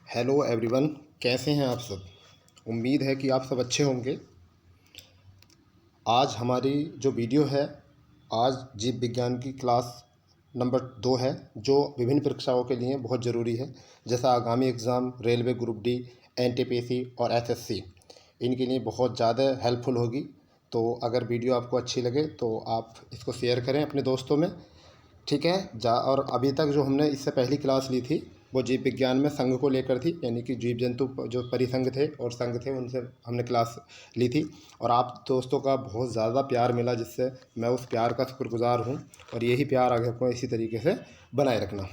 Hello everyone, कैसे हैं आप सब। उम्मीद है कि आप सब अच्छे होंगे। आज हमारी जो वीडियो है, आज जीव विज्ञान की क्लास नंबर 2 है, जो विभिन्न परीक्षाओं के लिए बहुत ज़रूरी है। जैसा आगामी exam railway group D, NTPC और एसएससी, इनके लिए बहुत ज़्यादा हेल्पफुल होगी। तो अगर वीडियो आपको अच्छी लगे तो आप इसको शेयर करें अपने दोस्तों में, ठीक है। और अभी तक जो हमने इससे पहली क्लास ली थी वो जीव विज्ञान में संघ को लेकर थी, यानी कि जीव जंतु जो परिसंघ थे और संघ थे, उनसे हमने क्लास ली थी। और आप दोस्तों का बहुत ज़्यादा प्यार मिला, जिससे मैं उस प्यार का शुक्रगुजार हूँ। और यही प्यार आगे को इसी तरीके से बनाए रखना।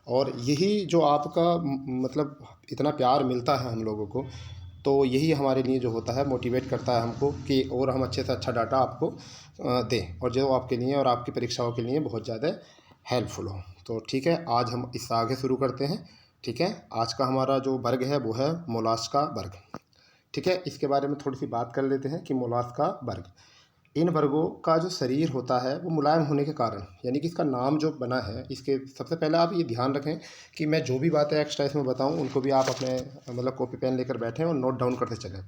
और यही जो आपका मतलब इतना प्यार मिलता है हम लोगों को, तो यही हमारे लिए जो होता है मोटिवेट करता है हमको कि और हम अच्छे से अच्छा डाटा आपको दें, और जो आपके लिए और आपकी परीक्षाओं के लिए बहुत ज़्यादा हेल्पफुल हो। तो ठीक है, आज हम इससे आगे शुरू करते हैं। ठीक है, आज का हमारा जो वर्ग है वो है मोलास्का वर्ग। ठीक है, इसके बारे में थोड़ी सी बात कर लेते हैं कि मोलास्का वर्ग, इन वर्गों का जो शरीर होता है वो मुलायम होने के कारण, यानी कि इसका नाम जो बना है, इसके सबसे पहले आप ये ध्यान रखें कि मैं जो भी बातें एक्स्ट्रा इसमें बताऊं उनको भी आप अपने मतलब कॉपी पेन लेकर बैठें और नोट डाउन करते चलें।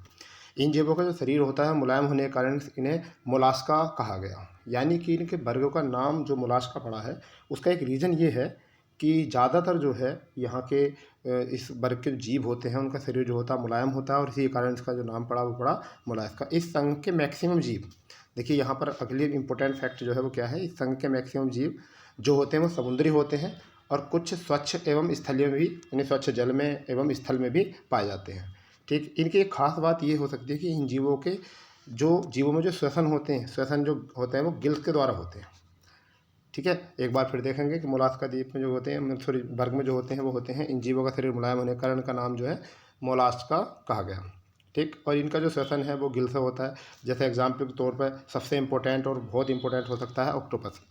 इन जीवों का जो शरीर होता है मुलायम होने के कारण इन्हें मोलास्का कहा गया। यानी कि इनके वर्गों का नाम जो मोलास्का पड़ा है, उसका एक रीज़न ये है कि ज़्यादातर जो है यहाँ के इस वर्ग के जीव होते हैं, उनका शरीर जो होता है मुलायम होता है, और इसी कारण इसका जो नाम पड़ा वो पड़ा मोलास्का। इस संघ के मैक्सिमम जीव, देखिए यहाँ पर अगली इंपॉर्टेंट फैक्ट जो है वो क्या है, इस संघ के मैक्सिमम जीव जो होते हैं वो समुद्री होते हैं, और कुछ स्वच्छ एवं स्थलीय में भी, यानी स्वच्छ जल में एवं स्थल में भी पाए जाते हैं। ठीक, इनकी एक खास बात ये हो सकती है कि इन जीवों के जीवों में जो श्वसन होते हैं, श्वसन जो होते हैं वो गिल्स के द्वारा होते हैं। ठीक है, एक बार फिर देखेंगे कि मोलास्का द्वीप में जो होते हैं, सॉरी वर्ग में जो होते हैं वो होते हैं, इन जीवों का शरीर मुलायम होने के कारण का नाम जो है मोलास्का कहा गया। ठीक, और इनका जो श्वसन है वो गिल से होता है। जैसे एग्जाम्पल के तौर पर सबसे इंपॉर्टेंट और बहुत इंपॉर्टेंट हो सकता है ऑक्टोपस।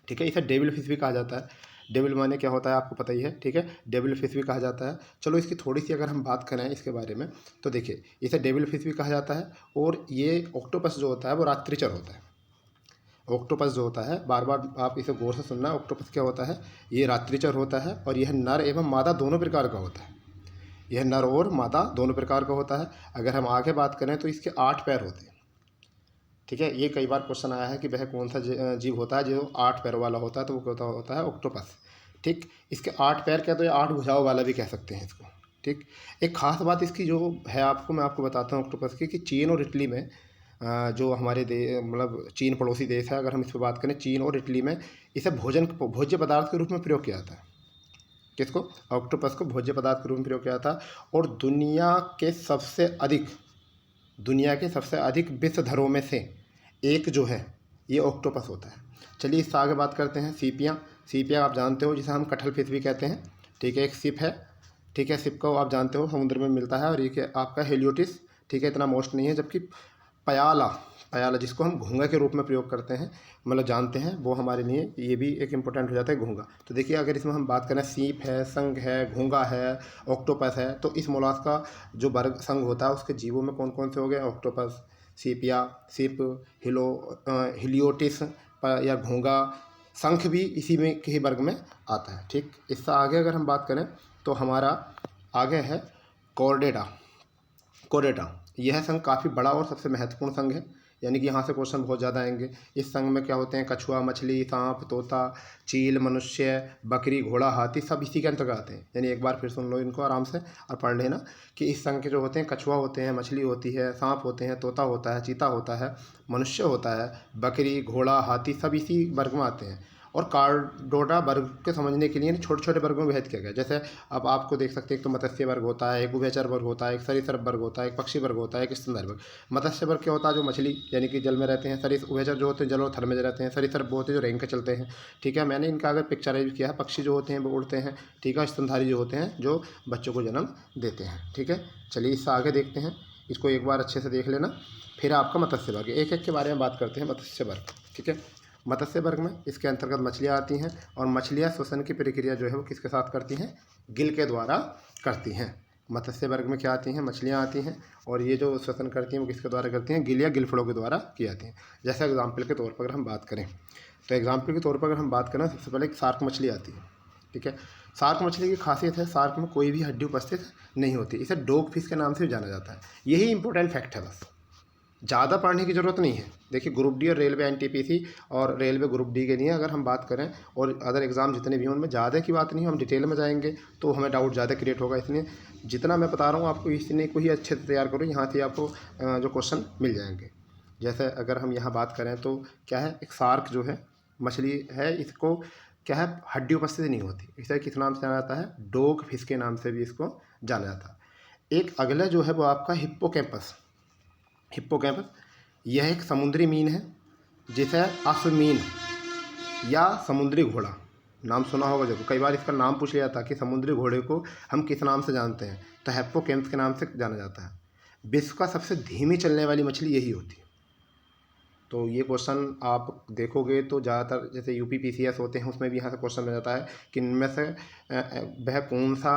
ठीक है, इसे डेविल फिश भी कहा जाता है। डेविल माने क्या होता है आपको पता ही है। ठीक है, डेविल फिश भी कहा जाता है। चलो इसकी थोड़ी सी अगर हम बात करें इसके बारे में, तो देखिए इसे डेविल फिश भी कहा जाता है। और ये ऑक्टोपस जो होता है वो रात्रिचर होता है। ऑक्टोपस जो होता है, बार बार आप इसे गौर से सुनना, ऑक्टोपस क्या होता है, ये रात्रिचर होता है, और यह नर एवं मादा दोनों प्रकार का होता है। यह नर और मादा दोनों प्रकार का होता है। अगर हम आगे बात करें तो इसके 8 पैर होते हैं। ठीक है, ये कई बार क्वेश्चन आया है कि वह कौन सा जीव होता है जो 8 पैरों वाला होता है, तो वो होता है ऑक्टोपस। ठीक, इसके 8 पैर क्या, तो ये 8 भुजाओं वाला भी कह सकते हैं इसको। ठीक, एक खास बात इसकी जो है मैं आपको बताता हूँ ऑक्टोपस की, कि चीन और इटली में जो हमारे मतलब चीन पड़ोसी देश है, अगर हम इस पर बात करें, चीन और इटली में इसे भोज्य पदार्थ के रूप में प्रयोग किया जाता है। किसको, ऑक्टोपस को भोज्य पदार्थ के रूप में प्रयोग किया था। और दुनिया के सबसे अधिक विषधरों में से एक जो है ये ऑक्टोपस होता है। चलिए इससे आगे बात करते हैं। सीपियाँ आप जानते हो, जिसे हम कटल फिश भी कहते हैं। ठीक है, एक सिप है। ठीक है, सिप को आप जानते हो समुद्र में मिलता है। और ये आपका हेलियोटिस, ठीक है, इतना मोस्ट नहीं है। जबकि पयाला, जिसको हम घोंगा के रूप में प्रयोग करते हैं, मतलब जानते हैं, वो हमारे लिए ये भी एक इम्पोर्टेंट हो जाता है, घोंगा। तो देखिए अगर इसमें हम बात करें, सीप है, संघ है, घोंगा है, ऑक्टोपस है, तो इस मोलास्का जो वर्ग संघ होता है उसके जीवों में कौन कौन से हो गए, ऑक्टोपस, सीपिया, सिप, हिलियोटिस या घोंगा, शंख भी इसी में के ही वर्ग में आता है। ठीक, इससे आगे अगर हम बात करें तो हमारा आगे है कोडेटा। यह संघ काफ़ी बड़ा और सबसे महत्वपूर्ण संघ है, यानी कि यहाँ से क्वेश्चन बहुत ज़्यादा आएंगे। इस संघ में क्या होते हैं, कछुआ, मछली, सांप, तोता, चील, मनुष्य, बकरी, घोड़ा, हाथी, सब इसी के अंतर्गत आते हैं। यानी एक बार फिर सुन लो इनको आराम से और पढ़ लेना कि इस संघ के जो होते हैं, कछुआ होते हैं, मछली होती है, सांप होते हैं, तोता होता है, चीता होता है, मनुष्य होता है, बकरी, घोड़ा, हाथी, सब इसी वर्ग में आते हैं। और कार्डोटा वर्ग के समझने के लिए छोटे छोटे वर्गों में विभक्त किया गया। जैसे अब आपको देख सकते हैं, एक तो मत्स्य वर्ग होता है, एक उभयचर वर्ग होता है, एक सरीसृप वर्ग होता है, एक पक्षी वर्ग होता है, एक स्तनधारी वर्ग। मत्स्य वर्ग क्या होता है, जो मछली यानी कि जल में रहते हैं। उभयचर जो होते हैं जल और थल में रहते हैं। सरीसृप वो होते हैं जो रेंग के चलते हैं। ठीक है, मैंने इनका अगर पिक्चराइज किया है, पक्षी जो होते हैं वो उड़ते हैं। ठीक है, स्तनधारी जो होते हैं जो बच्चों को जन्म देते हैं। ठीक है, चलिए इससे आगे देखते हैं, इसको एक बार अच्छे से देख लेना। फिर आपका मत्स्य वर्ग, एक एक के बारे में बात करते हैं। मत्स्य वर्ग, ठीक है, मत्स्य वर्ग में इसके अंतर्गत मछलियाँ आती हैं। और मछलियाँ श्वसन की प्रक्रिया जो है वो किसके साथ करती हैं, गिल के द्वारा करती हैं। मत्स्य वर्ग में क्या आती हैं, मछलियाँ आती हैं। और ये जो श्वसन करती हैं वो किसके द्वारा करती हैं, गिल या गिलफड़ों के द्वारा की जाती हैं। जैसे एग्जाम्पल के तौर पर अगर हम बात करें, तो एग्जाम्पल के तौर पर अगर हम बात करें, सबसे पहले एक शार्क मछली आती है। ठीक है, शार्क मछली की खासियत है, शार्क में कोई भी हड्डी उपस्थित नहीं होती, इसे डॉग फिश के नाम से भी जाना जाता है। यही इंपॉर्टेंट फैक्ट है, बस ज़्यादा पढ़ने की ज़रूरत नहीं है। देखिए ग्रुप डी और रेलवे एनटीपीसी और रेलवे ग्रुप डी के लिए अगर हम बात करें और अदर एग्ज़ाम जितने भी हैं उनमें ज़्यादा की बात नहीं है, हम डिटेल में जाएंगे तो हमें डाउट ज़्यादा क्रिएट होगा। इसलिए जितना मैं बता रहा हूँ आपको इतने को ही अच्छे से तैयार करो, यहाँ से आपको जो क्वेश्चन मिल जाएंगे। जैसे अगर हम यहाँ बात करें तो क्या है, एक शार्क जो है मछली है, इसको क्या है हड्डी उपस्थित नहीं होती, इसे किस नाम से जाना जाता है, डॉग फिश के नाम से भी इसको जाना जाता है। एक अगला जो है वो आपका हिप्पोकैम्पस। हिप्पोकैम्पस यह एक समुद्री मीन है जिसे अश्वमीन या समुद्री घोड़ा नाम सुना होगा जरूर, कई बार इसका नाम पूछ लिया था कि समुद्री घोड़े को हम किस नाम से जानते हैं, तो हिप्पोकैम्पस के नाम से जाना जाता है। विश्व का सबसे धीमी चलने वाली मछली यही होती है। तो ये क्वेश्चन आप देखोगे तो ज़्यादातर जैसे यूपी पीसीएस होते हैं उसमें भी यहाँ से क्वेश्चन मिल जाता है कि इनमें से वह कौन सा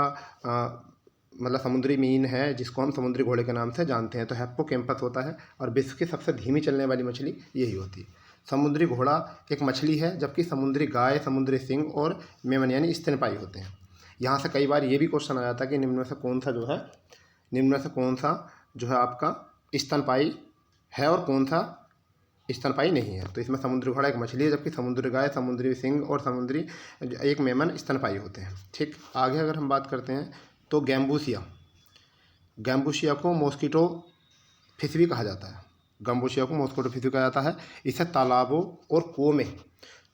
मतलब समुद्री मीन है जिसको हम समुद्री घोड़े के नाम से जानते हैं, तो हिप्पोकैम्पस होता है। और विश्व की सबसे धीमी चलने वाली मछली यही होती है। समुद्री घोड़ा एक मछली है, जबकि समुद्री गाय, समुद्री सिंह और मेमन यानी स्तनपायी होते हैं। यहाँ से कई बार ये भी क्वेश्चन आ जाता है कि निम्न में से कौन सा जो है आपका स्तनपायी है और कौन सा स्तनपायी नहीं है। तो इसमें समुद्री घोड़ा एक मछली है, जबकि समुद्री गाय, समुद्री सिंह और समुद्री एक मेमन स्तनपायी होते हैं। ठीक, आगे अगर हम बात करते हैं तो गैम्बूसिया को मॉस्किटो फिश भी कहा जाता है। गैम्बूसिया को मॉस्किटो फिश भी कहा जाता है। इसे तालाबों और कुओं में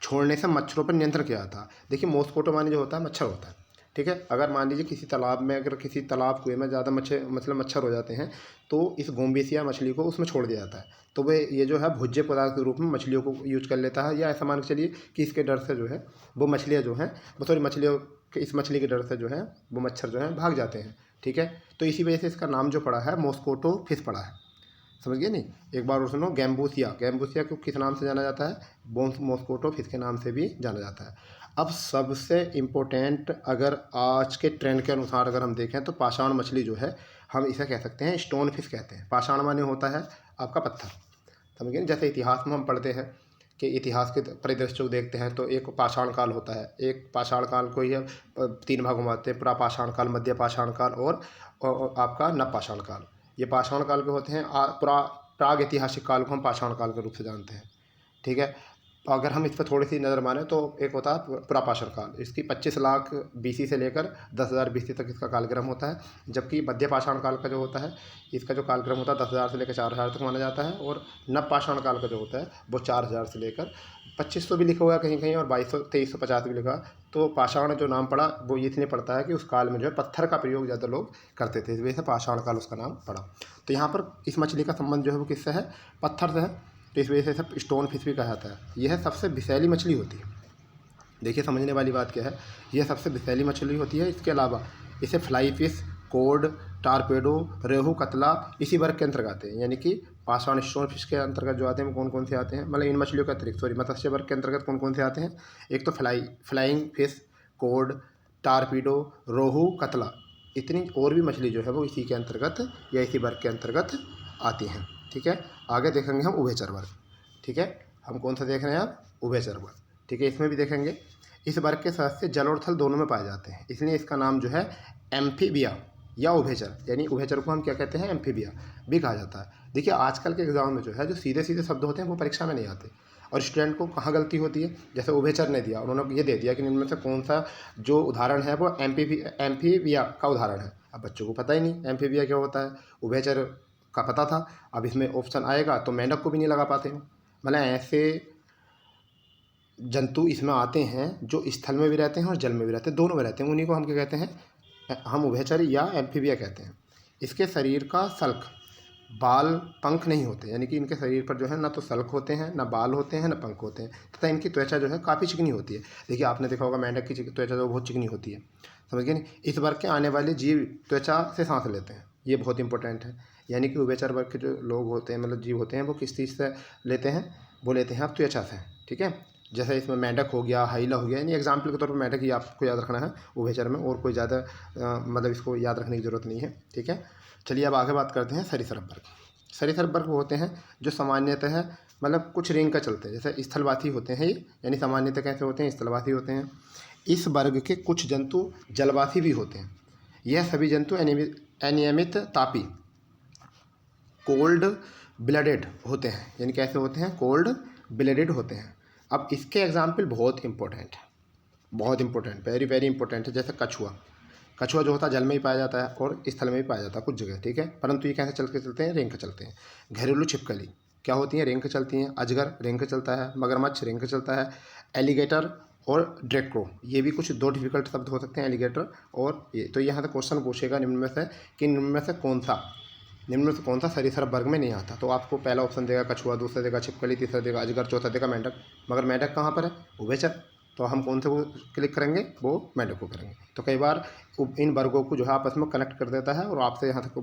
छोड़ने से मच्छरों पर नियंत्रण किया जाता है। देखिए मॉस्किटो माने जो होता है मच्छर होता है, ठीक है। अगर मान लीजिए किसी तालाब में, अगर किसी तालाब कुएं में ज़्यादा मच्छर हो जाते हैं तो इस गोम्बेसिया मछली को उसमें छोड़ दिया जाता है, तो वे ये जो है भोज्य पदार्थ के रूप में मछलियों को यूज कर लेता है। या ऐसा मान के चलिए कि इसके डर से जो है वो मछलियाँ जो हैं इस मछली के डर से जो है वो मच्छर जो है भाग जाते हैं, ठीक है। तो इसी वजह से इसका नाम जो पड़ा है मॉस्किटो फिश पड़ा है, समझ गए नहीं। एक बार और सुनो, गैम्बूसिया को किस नाम से जाना जाता है, मॉस्किटो फिश के नाम से भी जाना जाता है। अब सबसे इम्पोर्टेंट अगर आज के ट्रेंड के अनुसार अगर हम देखें तो पाषाण मछली जो है हम इसे कह सकते हैं स्टोन फिश कहते हैं। पाषाण माने होता है आपका पत्थर, समझ गए। जैसे इतिहास में हम पढ़ते हैं कि इतिहास के परिदृश्य को देखते हैं तो एक पाषाण काल होता है, एक पाषाण काल को ही 3 भागों में आते हैं, पुरापाषाण काल, मध्य पाषाण काल और आपका नवपाषाण काल। ये पाषाण काल के होते हैं। प्राग ऐतिहासिक काल को हम पाषाण काल के रूप से जानते हैं, ठीक है। अगर हम इस पर थोड़ी सी नज़र माने तो एक होता है पुरापाषाण काल, इसकी 25 लाख बीसी से लेकर 10,000 बीसी तक इसका कालक्रम होता है। जबकि मध्य पाषाण काल का जो होता है इसका जो कालक्रम होता है 10,000 से लेकर 4,000 तक माना जाता है। और नवपाषाण काल का जो होता है वो 4,000 से लेकर 2500 भी लिखा हुआ है कहीं कहीं और 2350 भी लिखा। तो पाषाण जो नाम पड़ा वो इसलिए पड़ता है कि उस काल में जो है पत्थर का प्रयोग ज़्यादा लोग करते थे, इस वजह से पाषाण काल उसका नाम पड़ा। तो यहाँ पर इस मछली का संबंध जो है वो किससे है, पत्थर से है, तो इस वजह से सब स्टोन फिश भी कहा जाता है। यह सबसे विषैली मछली होती है। देखिए समझने वाली बात क्या है, यह सबसे विषैली मछली होती है। इसके अलावा इसे फ्लाई फिश, कोड, टारपेडो, रेहू, कतला इसी वर्ग के अंतर्गत आते हैं। यानी कि पाषाण स्टोन फिश के अंतर्गत जो आते हैं वो कौन कौन से आते हैं, मतलब इन मछलियों के अतिरिक्त मत्स्य वर्ग के अंतर्गत कौन कौन से आते हैं। एक तो फ्लाइंग फिश, कोड, टारपीडो, रोहू, कतला, इतनी और भी मछली जो है वो इसी के अंतर्गत या इसी वर्ग के अंतर्गत आती हैं, ठीक है। आगे देखेंगे हम उभयचर वर्ग, ठीक है। हम कौन सा देख रहे हैं आप, उभयचर वर्ग, ठीक है। इसमें भी देखेंगे इस वर्ग के सदस्य जल और थल दोनों में पाए जाते हैं, इसलिए इसका नाम जो है एम्फीबिया या उभयचर, यानी उभयचर को हम क्या कहते हैं, एम्फीबिया भी कहा जाता है। देखिए आजकल के एग्जाम में जो है जो सीधे सीधे शब्द होते हैं वो परीक्षा में नहीं आते, और स्टूडेंट को कहाँ गलती होती है, जैसे उभयचर ने दिया, उन्होंने ये दे दिया कि इनमें से कौन सा जो उदाहरण है वो एम्फीबिया का उदाहरण है। अब बच्चों को पता ही नहीं एम्फीबिया क्या होता है, उभयचर का पता था, अब इसमें ऑप्शन आएगा तो मेंढक को भी नहीं लगा पाते हैं। मतलब ऐसे जंतु इसमें आते हैं जो स्थल में भी रहते हैं और जल में भी रहते हैं, दोनों में रहते हैं, उन्हीं को हम क्या कहते हैं, हम उभयचर या एम्फीबिया कहते हैं। इसके शरीर का सल्क, बाल, पंख नहीं होते, यानी कि इनके शरीर पर जो है ना तो सल्क होते हैं, ना बाल होते हैं, ना पंख होते हैं, तथा इनकी त्वचा जो है काफ़ी चिकनी होती है। देखिए आपने देखा होगा मेंढक की त्वचा जो बहुत चिकनी होती है, समझ गए नहीं। इस वर्ग के आने वाले जीव त्वचा से सांस लेते हैं, ये बहुत इंपॉर्टेंट है। यानी कि उभयचर वर्ग के जो लोग होते हैं, मतलब जीव होते हैं, वो किस चीज़ से लेते हैं, वो लेते हैं आप त्वचा से, ठीक है। जैसे इसमें मेंढक हो गया, हाइला हो गया, यानी एग्जाम्पल के तौर पर मेंढक ही आपको याद रखना है उभयचर में, और कोई ज़्यादा मतलब इसको याद रखने की ज़रूरत नहीं है, ठीक है। चलिए अब आगे बात करते हैं सरीसृप वर्ग। सरीसृप वर्ग होते हैं जो सामान्यतः मतलब कुछ रेंज का चलते हैं, जैसे स्थलवासी होते हैं ये, यानी सामान्यतः कैसे होते हैं, स्थलवासी होते हैं। इस वर्ग के कुछ जंतु जलवासी भी होते हैं। यह सभी जंतु अनियमित तापी कोल्ड ब्लडेड होते हैं, यानी कैसे होते हैं, कोल्ड ब्लडेड होते हैं। अब इसके एग्जाम्पल बहुत इंपॉर्टेंट है, बहुत इंपॉर्टेंट, वेरी वेरी इंपॉर्टेंट है। जैसे कछुआ, कछुआ जो होता है जल में ही पाया जाता है और स्थल में भी पाया जाता है कुछ जगह, ठीक है, परंतु ये कैसे चलते हैं, रेंग के चलते हैं। घरेलू छिपकली क्या होती हैं, रेंग के चलती हैं। अजगर रेंग के चलता है, मगरमच्छ रेंग के चलता है, एलिगेटर और ड्रैको, ये भी कुछ दो डिफिकल्ट शब्द हो सकते हैं, एलिगेटर और ये। तो यहाँ से क्वेश्चन पूछेगा निम्न में से कि निम्न में से कौन सा सरीसृप वर्ग में नहीं आता। तो आपको पहला ऑप्शन देगा कछुआ, दूसरा देगा छिपकली, तीसरा देगा अजगर, चौथा देगा मेंढक। मगर मेंढक कहाँ पर है, उभयचर। तो हम कौन से को क्लिक करेंगे, वो मेंढक को करेंगे। तो कई बार इन वर्गों को जो है आपस में कनेक्ट कर देता है और आपसे यहाँ तक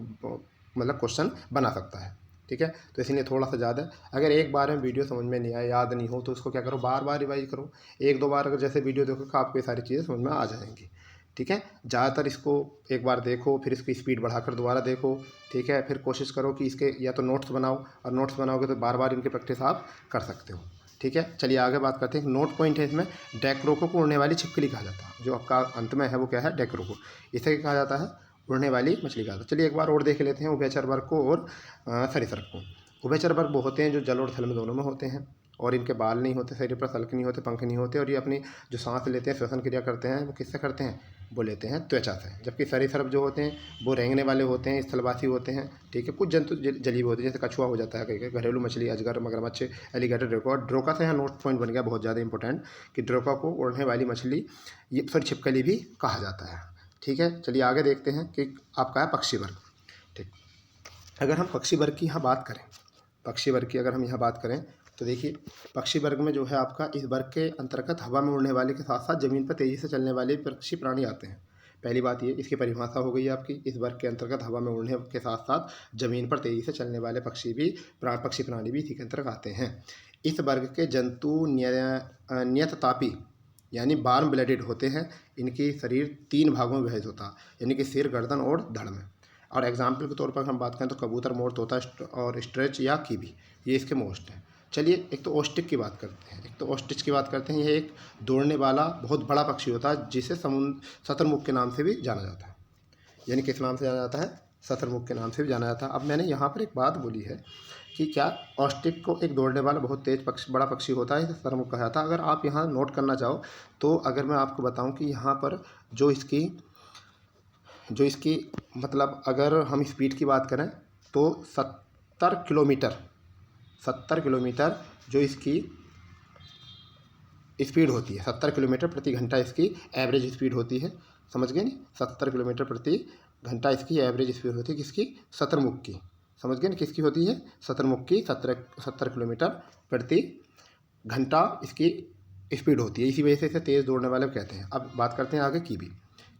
मतलब क्वेश्चन बना सकता है, ठीक है। तो इसलिए थोड़ा सा ज़्यादा, अगर एक बार में वीडियो समझ में नहीं आया, याद नहीं हो, तो उसको क्या करो, बार बार रिवाइज करो। एक दो बार अगर जैसे वीडियो देखो आपको ये सारी चीज़ें समझ में आ जाएंगी, ठीक है। ज़्यादातर इसको एक बार देखो, फिर इसकी स्पीड बढ़ाकर दोबारा देखो, ठीक है। फिर कोशिश करो कि इसके या तो नोट्स बनाओ, और नोट्स बनाओगे तो बार बार इनकी प्रैक्टिस आप कर सकते हो, ठीक है। चलिए आगे बात करते हैं। नोट पॉइंट है इसमें, डेक्रोको को उड़ने वाली छिपकली कहा जाता है। जो आपका अंत में है वो क्या है, डेक्रोको, इसे कहा जाता है उड़ने वाली मछली कहा जाता है। चलिए एक बार और देख लेते हैं उभयचर वर्ग को और सरीसृप को। उभयचर वर्ग वो होते हैं जो जल और थल में दोनों में होते हैं, और इनके बाल नहीं होते, शरीर पर सल्क नहीं होते, पंख नहीं होते, और ये अपनी जो सांस लेते हैं, श्वसन क्रिया करते हैं, वो किससे करते हैं, वो लेते हैं त्वचा से। जबकि सरीसृप जो होते हैं वो रेंगने वाले होते हैं, स्थलवासी होते हैं, ठीक है। कुछ जंतु जलीय होते हैं, जैसे कछुआ हो जाता है, कहीं घरेलू मछली, अजगर, मगरमच्छ, एलिगेटर, ड्रोका। ड्रोका से यहाँ नोट पॉइंट बन गया बहुत ज़्यादा इंपॉर्टेंट कि ड्रोका को उड़ने वाली मछली, ये सॉरी छिपकली भी कहा जाता है, ठीक है। चलिए आगे देखते हैं कि आपका है पक्षी वर्ग, ठीक। अगर हम पक्षी वर्ग की यहाँ बात करें, पक्षी वर्ग की अगर हम यहाँ बात करें तो देखिए, पक्षी वर्ग में जो है आपका इस वर्ग के अंतर्गत हवा में उड़ने वाले के साथ साथ ज़मीन पर तेज़ी से चलने वाले पक्षी प्राणी आते हैं। पहली बात ये, इसकी परिभाषा हो गई है आपकी, इस वर्ग के अंतर्गत हवा में उड़ने के साथ साथ ज़मीन पर तेज़ी से चलने वाले पक्षी प्राणी भी इसी के अंतर्गत आते हैं। इस वर्ग के जंतु नियततापी यानी वार्म ब्लडेड होते हैं। इनकी शरीर 3 भागों में विभाजित होता है, यानी कि सिर, गर्दन और धड़ में। और एग्जाम्पल के तौर पर हम बात करें तो कबूतर, मोर, तोता और स्ट्रेच या कीवी, ये इसके मोस्ट हैं। चलिए एक तो ऑस्ट्रिच की बात करते हैं। यह एक दौड़ने वाला बहुत बड़ा पक्षी होता है, जिसे शतुरमुर्ग के नाम से भी जाना जाता है। यानी किस नाम से जाना जाता है, शतुरमुर्ग के नाम से भी जाना जाता है। अब मैंने यहाँ पर एक बात बोली है कि क्या ऑस्ट्रिच को एक दौड़ने वाला बहुत तेज बड़ा पक्षी होता है, इसे शतुरमुर्ग कहा जाता है। अगर आप यहाँ नोट करना चाहो तो अगर मैं आपको बताऊँ कि यहाँ पर जो इसकी मतलब अगर हम स्पीड की बात करें तो 70 किलोमीटर जो इसकी स्पीड होती है, 70 किलोमीटर प्रति घंटा इसकी एवरेज स्पीड होती है, समझ गए नहीं। 70 किलोमीटर प्रति घंटा इसकी एवरेज स्पीड होती है, किसकी, शतुरमुर्ग की, समझ गए ना, किसकी होती है, शतुरमुर्ग की 70 किलोमीटर प्रति घंटा इसकी स्पीड होती है। इसी वजह से इसे तेज़ दौड़ने वाले कहते हैं। अब बात करते हैं आगे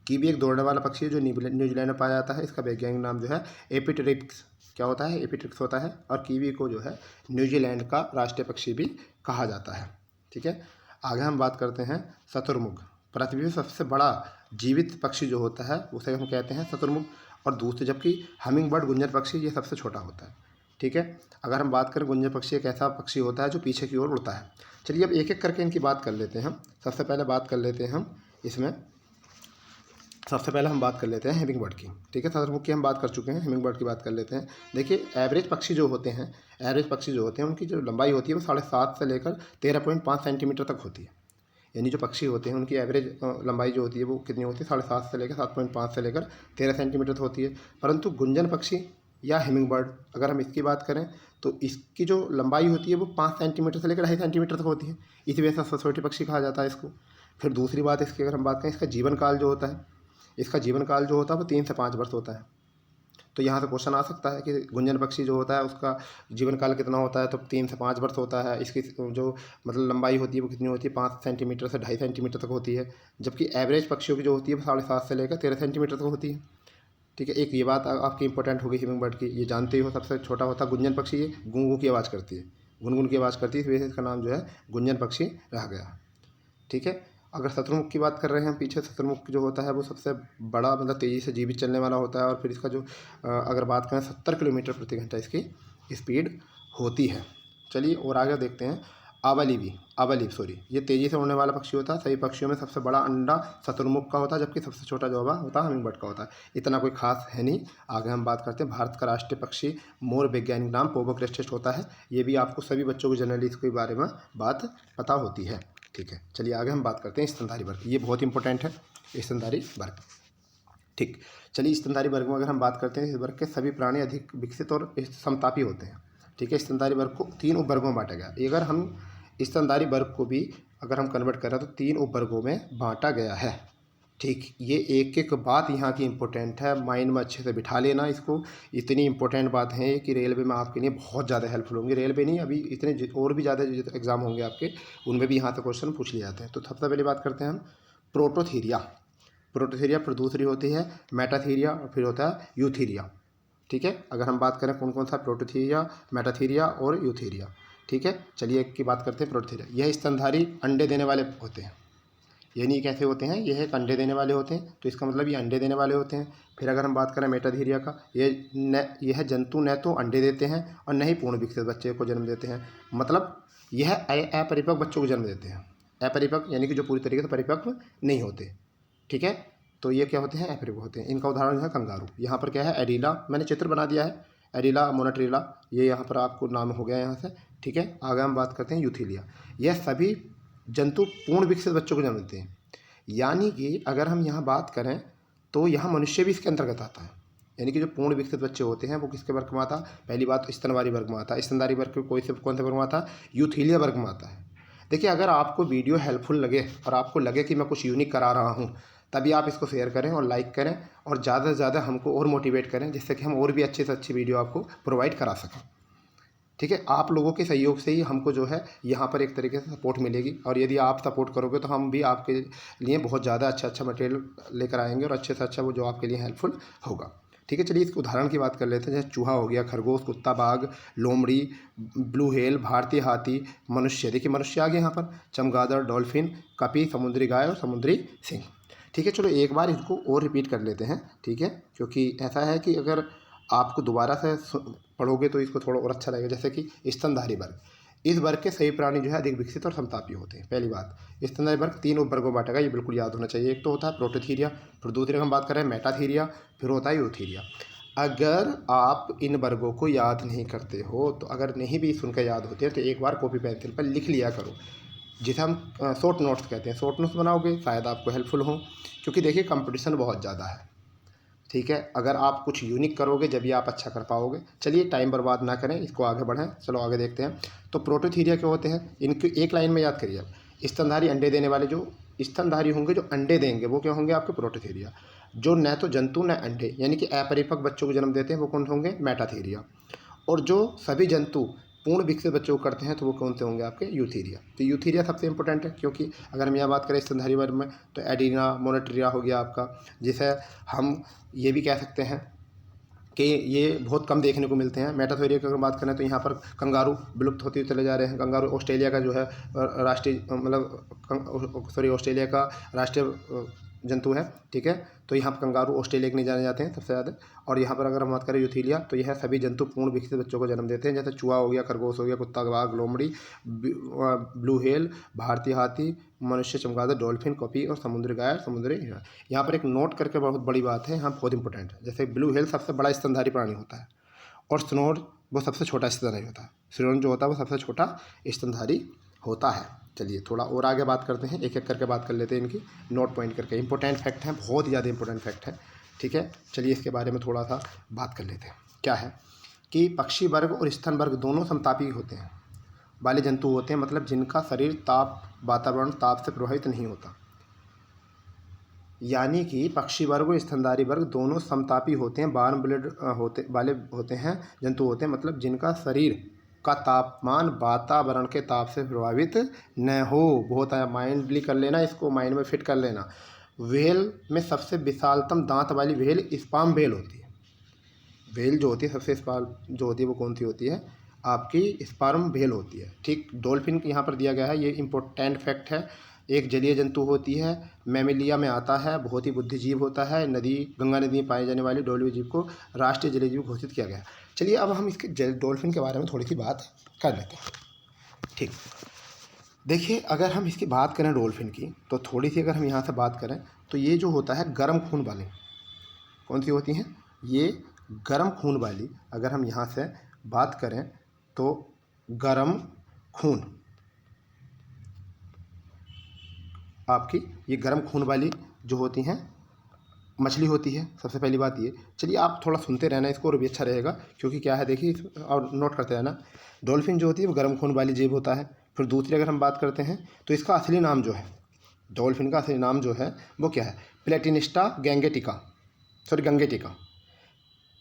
कीवी एक दौड़ने वाला पक्षी है जो न्यूजीलैंड में पाया जाता है। इसका वैज्ञानिक नाम जो है एपिटेरिक्स क्या होता है, एपिटेरिक्स होता है। और कीवी को जो है न्यूजीलैंड का राष्ट्रीय पक्षी भी कहा जाता है, ठीक है। आगे हम बात करते हैं शतुरमुर्ग। पृथ्वी में सबसे बड़ा जीवित पक्षी जो होता है उसे हम कहते हैं शतुरमुर्ग। और दूसरे जबकि हमिंग बर्ड गुंजर पक्षी ये सबसे छोटा होता है, ठीक है। अगर हम बात करें गुंजर पक्षी एक ऐसा पक्षी होता है जो पीछे की ओर उड़ता है। चलिए अब एक एक करके इनकी बात कर लेते हैं हम। सबसे पहले हम बात कर लेते हैं हेमिंग बर्ड की, ठीक है। शतुरमुर्ग की हम बात कर चुके हैं, हेमिंग बर्ड की बात कर लेते हैं। देखिए एवरेज पक्षी जो होते हैं उनकी जो लंबाई होती है वो 7.5 से लेकर 13.5 सेंटीमीटर तक होती है। यानी जो पक्षी होते हैं उनकी एवरेज लंबाई जो होती है वो कितनी होती है, 7.5 से लेकर 7.5 से लेकर 13 सेंटीमीटर तक होती है। परंतु गुंजन पक्षी या हेमिंग बर्ड अगर हम इसकी बात करें तो इसकी जो लंबाई होती है वो 5 सेंटीमीटर से लेकर 2.5 सेंटीमीटर तक होती है। इसी वजह से ससोटी पक्षी कहा जाता है इसको। फिर दूसरी बात इसकी अगर हम बात करें, इसका जीवन काल जो होता है वो 3 से 5 वर्ष होता है। तो यहाँ से क्वेश्चन आ सकता है कि गुंजन पक्षी जो होता है उसका जीवन काल कितना होता है, तो 3 से 5 वर्ष होता है। इसकी जो मतलब लंबाई होती है वो कितनी होती है, 5 सेंटीमीटर से 2.5 सेंटीमीटर तक होती है। जबकि एवरेज पक्षियों की जो होती है वो 7.5 से लेकर 13 सेंटीमीटर तक होती है, ठीक है। एक ये बात आपकी इंपॉर्टेंट होगी हेमिंग बर्ड की, ये जानते ही हो सबसे छोटा होता है गुंजन पक्षी। ये गूंगू की आवाज़ करती है, गुनगुन की आवाज़ करती है, इस वजह से इसका नाम जो है गुंजन पक्षी रह गया, ठीक है। अगर शतुरमुर्ग की बात कर रहे हैं हम पीछे, शतुरमुर्ग जो होता है वो सबसे बड़ा मतलब तेज़ी से जीवित चलने वाला होता है। और फिर इसका जो अगर बात करें 70 किलोमीटर प्रति घंटा इसकी स्पीड होती है। चलिए और आगे देखते हैं। आवालीव सॉरी, ये तेज़ी से उड़ने वाला पक्षी होता है। सभी पक्षियों में सबसे बड़ा अंडा शतुरमुर्ग का होता है, जबकि सबसे छोटा जो होता है हमिंग बर्ड का होता है। इतना कोई खास है नहीं। आगे हम बात करते हैं। भारत का राष्ट्रीय पक्षी मोर वैज्ञानिक नाम पोगो क्रेस्टेड होता है। ये भी आपको सभी बच्चों को जनरली इसके बारे में बात पता होती है। ठीक है, चलिए आगे हम बात करते हैं स्तनधारी वर्ग। ये बहुत इंपॉर्टेंट है, स्तनधारी वर्ग। ठीक, चलिए स्तनधारी वर्ग में अगर हम बात करते हैं, इस वर्ग के सभी प्राणी अधिक विकसित और समतापी होते हैं। ठीक है, स्तनधारी वर्ग को 3 उपवर्गों में बांटा गया। अगर हम स्तनधारी वर्ग को भी अगर हम कन्वर्ट करें तो 3 उपवर्गों में बांटा गया है। ठीक, ये एक एक बात यहाँ की इम्पोर्टेंट है, माइंड में अच्छे से बिठा लेना इसको। इतनी इंपॉर्टेंट बात है कि रेलवे में आपके लिए बहुत ज़्यादा हेल्पफुल होंगी। रेलवे नहीं, अभी इतने और भी ज़्यादा एग्जाम होंगे आपके, उनमें भी यहाँ से क्वेश्चन पूछ लिए जाते हैं। तो सबसे पहले बात करते हैं हम प्रोटोथीरिया। प्रोटोथीरिया, फिर दूसरी होती है मेटाथीरिया, और फिर होता है यूथीरिया। ठीक है, अगर हम बात करें कौन कौन सा, प्रोटोथीरिया, मेटाथीरिया और यूथीरिया। ठीक है, चलिए एक की बात करते हैं प्रोटोथीरिया। यह स्तनधारी अंडे देने वाले होते हैं। ये नहीं कैसे होते हैं, यह एक अंडे देने वाले होते हैं, तो इसका मतलब ये अंडे देने वाले होते हैं। फिर अगर हम बात करें मेटाथीरिया का, यह जंतु न तो अंडे देते हैं और न ही पूर्ण विकसित बच्चे को जन्म देते हैं। मतलब यह अपरिपक्व बच्चों को जन्म देते हैं। अपरिपक्व यानी कि जो पूरी तरीके से परिपक्व नहीं होते। ठीक है, तो ये क्या होते हैं, अपरिपक्व होते हैं। इनका उदाहरण है कंगारू। यहाँ पर क्या है, एडिला, मैंने चित्र बना दिया है, एडिला मोनाट्रिला, ये यहाँ पर आपको नाम हो गया यहाँ से। ठीक है, आगे हम बात करते हैं यूथीलिया। यह सभी जंतु पूर्ण विकसित बच्चों को जन्म देते हैं। यानी कि अगर हम यहाँ बात करें तो यहाँ मनुष्य भी इसके अंतर्गत आता है। यानी कि जो पूर्ण विकसित बच्चे होते हैं वो किसके वर्ग में आता है, पहली बात स्तनधारी वर्ग में आता है। स्तनधारी वर्ग के कौन से वर्ग में आता है, यूथीलिया वर्ग में आता है। देखिए, अगर आपको वीडियो हेल्पफुल लगे और आपको लगे कि मैं कुछ यूनिक करा रहा हूँ, तभी आप इसको शेयर करें और लाइक करें और ज़्यादा से ज़्यादा हमको और मोटिवेट करें, जिससे कि हम और भी अच्छे से अच्छी वीडियो आपको प्रोवाइड करा सकें। ठीक है, आप लोगों के सहयोग से ही हमको जो है यहाँ पर एक तरीके से सपोर्ट मिलेगी, और यदि आप सपोर्ट करोगे तो हम भी आपके लिए बहुत ज़्यादा अच्छा मटेरियल लेकर आएंगे और अच्छे से अच्छा वो जो आपके लिए हेल्पफुल होगा। ठीक है, चलिए इसके उदाहरण की बात कर लेते हैं। जैसे चूहा हो गया, खरगोश, कुत्ता, बाघ, लोमड़ी, ब्लू व्हेल, भारतीय हाथी, मनुष्य, देखिए मनुष्य आ गए यहाँ पर, चमगादड़, डॉल्फिन, कपी, समुद्री गाय और समुद्री सिंह। ठीक है, चलो एक बार इसको और रिपीट कर लेते हैं। ठीक है, क्योंकि ऐसा है कि अगर आपको दोबारा से पढ़ोगे तो इसको थोड़ा और अच्छा लगेगा। जैसे कि स्तनधारी वर्ग, इस वर्ग के सभी प्राणी जो है अधिक विकसित और समतापी होते हैं। पहली बात, स्तनधारी वर्ग 3 उपवर्गों में बांटा गया, ये बिल्कुल याद होना चाहिए। एक तो होता है प्रोटोथीरिया, फिर दूसरे हम बात करें मेटाथीरिया, फिर होता है यूथीरिया। अगर आप इन वर्गों को याद नहीं करते हो, तो अगर नहीं भी सुनकर याद होते हैं तो एक बार कॉपी पेंसिल पर लिख लिया करो, जिसे हम शॉर्ट नोट्स कहते हैं। शॉर्ट नोट्स बनाओगे शायद आपको हेल्पफुल हो, क्योंकि देखिए कंपटीशन बहुत ज़्यादा है। ठीक है, अगर आप कुछ यूनिक करोगे जब भी आप अच्छा कर पाओगे। चलिए टाइम बर्बाद ना करें, इसको आगे बढ़ें, चलो आगे देखते हैं। तो प्रोटोथीरिया क्या होते हैं, इनकी एक लाइन में याद करिए। स्तनधारी अंडे देने वाले जो स्तनधारी होंगे, जो अंडे देंगे, वो क्या होंगे आपके प्रोटोथीरिया। जो न तो जंतु न अंडे यानी कि अपरिपक्व बच्चों को जन्म देते हैं, वो कौन होंगे, मेटाथीरिया। और जो सभी जंतु पूर्ण विकसित बच्चों को करते हैं, तो वो कौन से होंगे आपके, यूथीरिया। तो यूथीरिया सबसे इंपॉर्टेंट है, क्योंकि अगर हम यहाँ बात करें स्तनधारी वर्ग में, तो एडिना मोनाट्रिया हो गया आपका, जिसे हम ये भी कह सकते हैं कि ये बहुत कम देखने को मिलते हैं। मेटाथीरिया की अगर बात करें तो यहाँ पर कंगारू विलुप्त होते चले जा रहे हैं। कंगारू ऑस्ट्रेलिया का जो है राष्ट्रीय ऑस्ट्रेलिया का राष्ट्रीय जंतु है। ठीक है, तो यहाँ पर कंगारू ऑस्ट्रेलिया के नहीं जाने जाते हैं सबसे ज़्यादा। और यहाँ पर अगर हम बात करें यूथीलिया, तो यह सभी जंतु पूर्ण विकसित बच्चों को जन्म देते हैं। जैसे चूहा हो गया, खरगोश हो गया, कुत्ता, बाघ, लोमड़ी, ब्लू व्हेल, भारतीय हाथी, मनुष्य, चमगादड़, डॉल्फिन, कॉपी और समुद्री गाय, समुद्री हिरण। यहाँ पर एक नोट करके बहुत बड़ी बात है, यहाँ बहुत इंपॉर्टेंट है। जैसे ब्लू व्हेल सबसे बड़ा स्तनधारी प्राणी होता है, और स्नोर वो सबसे छोटा स्तनधारी होता है। स्नोर जो होता है वो सबसे छोटा स्तनधारी होता है। चलिए थोड़ा और आगे बात करते हैं, एक एक करके बात कर लेते हैं इनकी, नोट पॉइंट करके। इंपॉर्टेंट फैक्ट हैं, बहुत ही ज़्यादा इंपॉर्टेंट फैक्ट है। ठीक है, चलिए इसके बारे में थोड़ा सा बात कर लेते हैं। क्या है कि पक्षी वर्ग और स्तन वर्ग दोनों समतापी होते हैं वाले जंतु होते हैं, मतलब जिनका शरीर ताप, वातावरण ताप से प्रभावित नहीं होता। यानी कि पक्षी वर्ग और स्तनधारी वर्ग दोनों समतापी होते हैं, वार्म ब्लड वाले होते हैं, जंतु होते हैं, मतलब जिनका शरीर का तापमान वातावरण के ताप से प्रभावित न हो। बहुत माइंडली कर लेना, इसको माइंड में फिट कर लेना। व्हेल में सबसे विशालतम दांत वाली व्हेल स्पर्म व्हेल होती है। व्हेल जो होती है सबसे जो होती है वो कौन सी होती है, आपकी स्पर्म व्हेल होती है। ठीक, डॉल्फिन यहाँ पर दिया गया है, ये इंपॉर्टेंट फैक्ट है। एक जलीय जंतु होती है, मैमिलिया में आता है, बहुत ही बुद्धिजीव होता है। गंगा नदी में पाए जाने वाली डॉल्फिन जीव को राष्ट्रीय जलीय जीव घोषित किया गया। चलिए अब हम इसके डॉल्फिन के बारे में थोड़ी सी बात कर लेते हैं। ठीक, देखिए, अगर हम इसकी बात करें डॉल्फिन की, तो थोड़ी सी अगर हम यहाँ से बात करें तो ये जो होता है गर्म खून वाले, कौन सी होती हैं, ये गर्म खून वाली, अगर हम यहाँ से बात करें तो गर्म खून, आपकी ये गर्म खून वाली जो होती हैं मछली होती है। सबसे पहली बात ये, चलिए आप थोड़ा सुनते रहना इसको और भी अच्छा रहेगा, क्योंकि क्या है देखिए और नोट करते रहना। डॉल्फिन जो होती है वो गर्म खून वाली जीव होता है। फिर दूसरी अगर हम बात करते हैं तो इसका असली नाम जो है, डॉल्फिन का असली नाम जो है वो क्या है, प्लेटिनिस्टा गैंगेटिका, सॉरी गंगेटिका,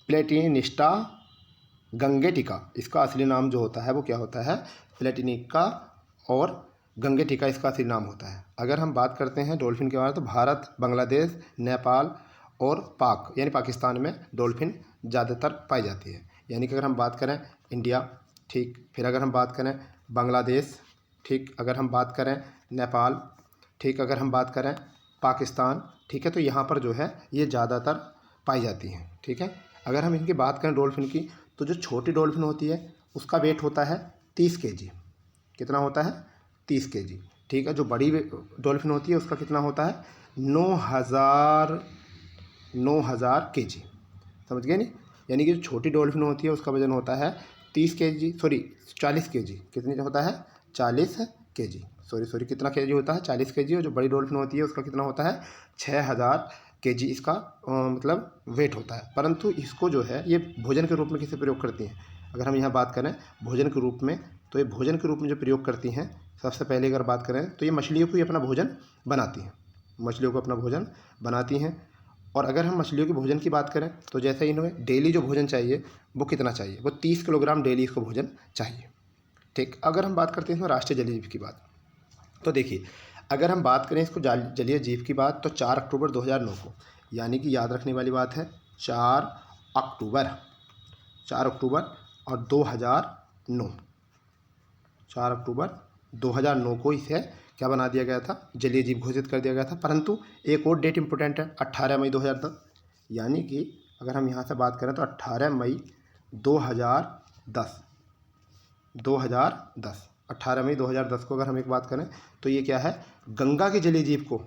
प्लेटिनिस्टा गंगेटिका, इसका असली नाम जो होता है वो क्या होता है, प्लेटिनिका और गंगेटिका इसका असली नाम होता है। अगर हम बात करते हैं डॉल्फिन के बारे में तो भारत, बांग्लादेश, नेपाल और पाक यानी पाकिस्तान में डॉल्फिन ज़्यादातर पाई जाती है। यानी कि अगर हम बात करें इंडिया, ठीक, फिर अगर हम बात करें बांग्लादेश, ठीक, अगर हम बात करें नेपाल, ठीक, अगर हम बात करें पाकिस्तान, ठीक है, तो यहाँ पर जो है ये ज़्यादातर पाई जाती हैं। ठीक है, अगर हम इनकी बात करें डॉल्फिन की, तो जो छोटी डॉल्फिन होती है उसका वेट होता है 30 केजी। कितना होता है, 30 केजी। ठीक है, जो बड़ी डॉल्फिन होती है उसका कितना होता है, 9,000 केजी। समझ गए नहीं, यानी कि जो छोटी डॉल्फिन होती है उसका वजन होता है 30 केजी, सॉरी 40 केजी। कितनी होता है, 40 केजी, सॉरी कितना केजी होता है, 40 केजी। और जो बड़ी डॉल्फिन होती है उसका कितना होता है, 6,000 केजी इसका मतलब वेट होता है। परंतु इसको जो है ये भोजन के रूप में किसे प्रयोग करती हैं, अगर हम यहाँ बात करें भोजन के रूप में, तो ये भोजन के रूप में जो प्रयोग करती हैं, सबसे पहले अगर बात करें तो ये मछलियों को ही अपना भोजन बनाती हैं, मछलियों को अपना भोजन बनाती हैं। और अगर हम मछलियों के भोजन की बात करें तो जैसे इन्हें डेली जो भोजन चाहिए वो कितना चाहिए, वो 30 किलोग्राम डेली इसको भोजन चाहिए। ठीक, अगर हम बात करते हैं इसमें राष्ट्रीय जलीय जीव की बात, तो देखिए अगर हम बात करें इसको जलीय जीव की बात, तो 4 अक्टूबर 2009 को, यानी कि याद रखने वाली बात है, 4 अक्टूबर, 4 अक्टूबर और 2009, 4 अक्टूबर 2009 को इसे क्या बना दिया गया था, जलीय जीव घोषित कर दिया गया था। परंतु एक और डेट इंपॉर्टेंट है, 18 मई 2010, यानी कि अगर हम यहाँ से बात करें तो 18 मई 2010, 18 मई 2010 को अगर हम एक बात करें तो ये क्या है, गंगा की जलीय जीव को,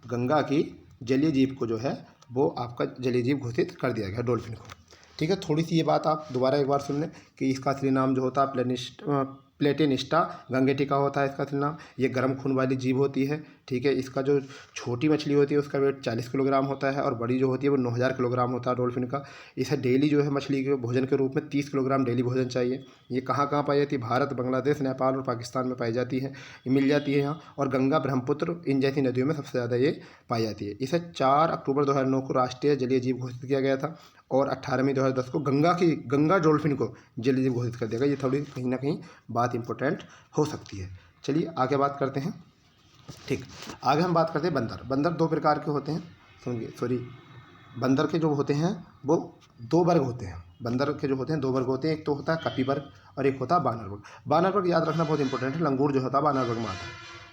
गंगा की जलीय जीव को जो है वो आपका जलीय जीव घोषित कर दिया गया डॉल्फिन को। ठीक है, थोड़ी सी ये बात आप दोबारा एक बार सुन लें कि इसका असली नाम जो होता है प्लेटिनिस्टा गंगेटिका होता है इसका असली नाम। ये गर्म खून वाली जीव होती है। ठीक है, इसका जो छोटी मछली होती है उसका वेट 40 किलोग्राम होता है और बड़ी जो होती है वो 9,000 किलोग्राम होता है डॉल्फिन का। इसे डेली जो है मछली के भोजन के रूप में 30 किलोग्राम डेली भोजन चाहिए। ये कहाँ कहाँ पाई जाती है, भारत, बांग्लादेश, नेपाल और पाकिस्तान में पाई जाती है, ये मिल जाती है यहाँ। और गंगा, ब्रह्मपुत्र इन जैसी नदियों में सबसे ज़्यादा ये पाई जाती है। इसे 4 अक्टूबर 2009 को राष्ट्रीय जलीय जीव घोषित किया गया था और 18 मई 2010 को गंगा डॉल्फिन को जलीय जीव घोषित कर दिया गया। ये थोड़ी कहीं ना कहीं बात इंपॉर्टेंट हो सकती है। चलिए आगे बात करते हैं। ठीक, आगे हम बात करते हैं बंदर। बंदर 2 प्रकार के होते हैं, समझिए, सॉरी, बंदर के जो होते हैं वो 2 वर्ग होते हैं। बंदर के जो होते हैं 2 वर्ग होते हैं, एक तो होता है कपी वर्ग और एक होता है बानर वर्ग। बानर वर्ग याद रखना बहुत इंपॉर्टेंट है, लंगूर जो होता है बानर वर्ग में आता है,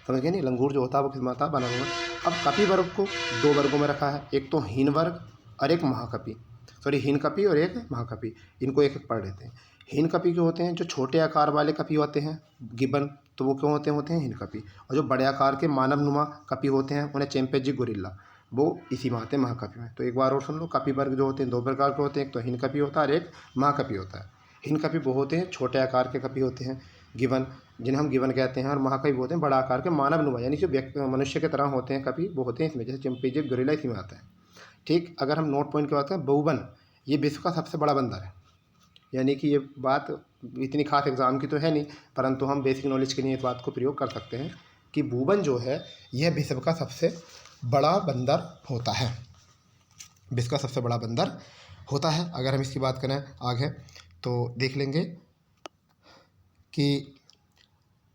समझ गए नहीं, लंगूर जो होता है वो किस में आता है, बानर वर्ग। अब कपी वर्ग को 2 वर्गों में रखा है, एक तो हीन वर्ग और एक महाकपी, सॉरी हीन कपी और एक महाकपी, इनको एक एक पढ़ लेते हैं। हीन कपी जो होते हैं, जो छोटे आकार वाले कपी होते हैं गिबन, तो वो क्यों होते हैं हीन कपी। और जो बड़े आकार के मानव नुमा कपी होते हैं उन्हें चैंपियंजी गोरिल्ला, वो इसी में आते हैं महाकपी में। तो एक बार और सुन लो, कपी वर्ग जो होते हैं 2 प्रकार के होते हैं, एक तो हीन कपी होता है और एक महाकपी होता है। हीन कपी वो होते हैं छोटे आकार के कपी होते हैं गिवन, जिन्हें हम गिवन कहते हैं, और महाकपी होते हैं बड़ा आकार के मानव नुमा, यानी जो मनुष्य की तरह होते हैं कपी, वो होते हैं इसमें, जैसे चैंपियंजी गोरिल्ला इसी में आता है। ठीक, अगर हम नोट पॉइंट की बात करें, बहुबन ये विश्व का सबसे बड़ा बंदर है। यानी कि ये बात इतनी खास एग्ज़ाम की तो है नहीं, परंतु हम बेसिक नॉलेज के लिए इस बात को प्रयोग कर सकते हैं कि बूबन जो है यह विश्व का सबसे बड़ा बंदर होता है, विश्व का सबसे बड़ा बंदर होता है। अगर हम इसकी बात करें आगे तो देख लेंगे कि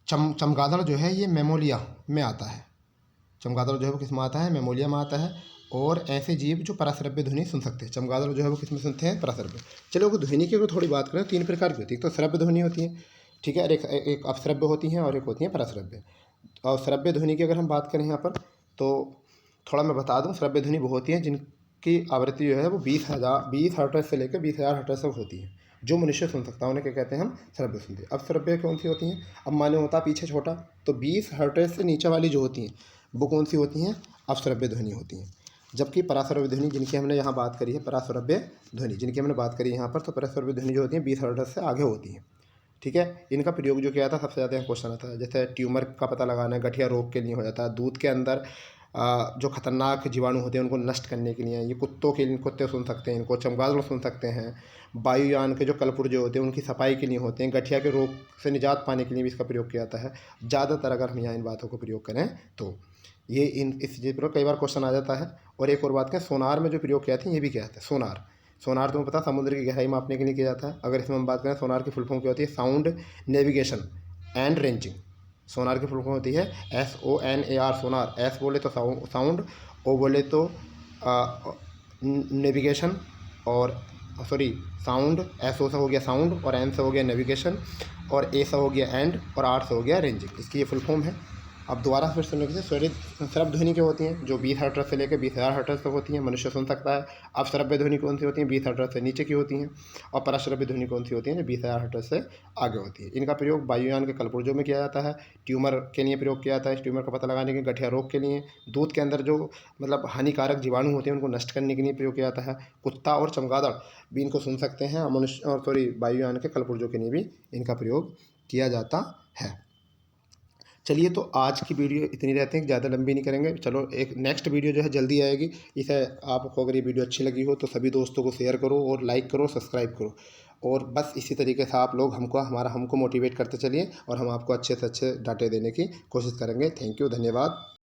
चमगादड़ जो है ये मेमोलिया में आता है। चमगादड़ जो है वो किस में आता है, मेमोलिया में आता है। और ऐसे जीव जो परश्रव्य ध्वनि सुन सकते हैं, चमगादड़ जो है वो किस में सुनते हैं, परश्रव्य। चलो वो ध्वनि की अगर थोड़ी बात करें 3 प्रकार की होती है, एक तो श्रव्य ध्वनि होती है, ठीक है, और एक अपश्रव्य होती हैं और एक होती है परश्रव्य। और श्रव्य ध्वनि की अगर हम बात करें यहाँ पर तो थोड़ा मैं बता दूँ, श्रव्य ध्वनि वो होती है जिनकी आवृत्ति जो है वो 20 हर्ट्ज से लेकर 20,000 हर्ट्ज तक होती है। जो मनुष्य सुन सकता है उन्हें क्या कहते हैं हम श्रव्य सुनते हैं। अब श्रव्य कौन सी होती हैं? अब माने होता पीछे छोटा, तो 20 हर्ट्ज से नीचे वाली जो होती हैं वो कौन सी होती हैं? अश्रव्य ध्वनि होती हैं। जबकि पराश्रव्य ध्वनि जिनकी हमने यहाँ बात करी है, पराश्रव्य ध्वनि जिनकी हमने बात करी है यहाँ पर, तो पराश्रव्य ध्वनि जो होती है 20 हर्ट्ज से आगे होती हैं। ठीक है, इनका प्रयोग जो किया था सबसे ज़्यादा क्वेश्चन आता है, जैसे ट्यूमर का पता लगाना है, गठिया रोग के लिए हो जाता है, दूध के अंदर जो खतरनाक जीवाणु होते हैं उनको नष्ट करने के लिए, ये कुत्तों के लिए, कुत्ते सुन सकते हैं इनको, चमगादड़ सुन सकते हैं, वायुयान के जो कलपुर्जे होते हैं उनकी सफाई के लिए होते हैं, गठिया के रोग से निजात पाने के लिए भी इसका प्रयोग किया जाता है। ज़्यादातर अगर हम यहाँ इन बातों को प्रयोग करें तो ये इस चीज़ पर कई बार क्वेश्चन आ जाता है। और एक और बात करें, सोनार में जो प्रयोग किया था ये भी क्या है? सोनार। सोनार तुम्हें पता समुद्र की गहराई मापने के लिए किया जाता है। अगर इसमें हम बात करें सोनार की फुल फॉर्म क्या होती है? Sound navigation and ranging. Sonar की फुल फॉर्म होती है SONAR, सोनार। एस बोले तो साउंड, ओ बोले तो नेविगेशन, और सॉरी साउंड, SO से हो गया साउंड, और N से हो गया नेविगेशन, और A से हो गया एंड, और R से हो गया रेंजिंग। इसकी ये फुल फॉर्म है। अब दोबारा फिर सुनने के श्रव्य ध्वनि क्या होती हैं? जो 20 हर्ट्ज से लेकर 20,000 हर्ट्ज तक होती हैं, मनुष्य सुन सकता है। अब श्रव्य ध्वनि कौन सी होती हैं? 20 हर्ट्ज से नीचे की होती हैं। और पराश्रव्य ध्वनि कौन सी होती हैं? जो 20,000 हर्ट्ज से आगे होती है। इनका प्रयोग वायुयान के कलपुर्जों में किया जाता है, ट्यूमर के लिए प्रयोग किया जाता है, ट्यूमर का पता लगाने के, गठिया रोग के लिए, दूध के अंदर जो मतलब हानिकारक जीवाणु होते हैं उनको नष्ट करने के लिए प्रयोग किया जाता है। कुत्ता और चमगादड़ भी इनको सुन सकते हैं, मनुष्य और वायुयान के कलपुर्जों के लिए भी इनका प्रयोग किया जाता है। चलिए, तो आज की वीडियो इतनी रहते हैं, ज़्यादा लंबी नहीं करेंगे। चलो, एक नेक्स्ट वीडियो जो है जल्दी आएगी। इसे आपको अगर ये वीडियो अच्छी लगी हो तो सभी दोस्तों को शेयर करो और लाइक करो, सब्सक्राइब करो। और बस इसी तरीके से आप लोग हमको मोटिवेट करते चलिए और हम आपको अच्छे से अच्छे डाटे देने की कोशिश करेंगे। थैंक यू, धन्यवाद।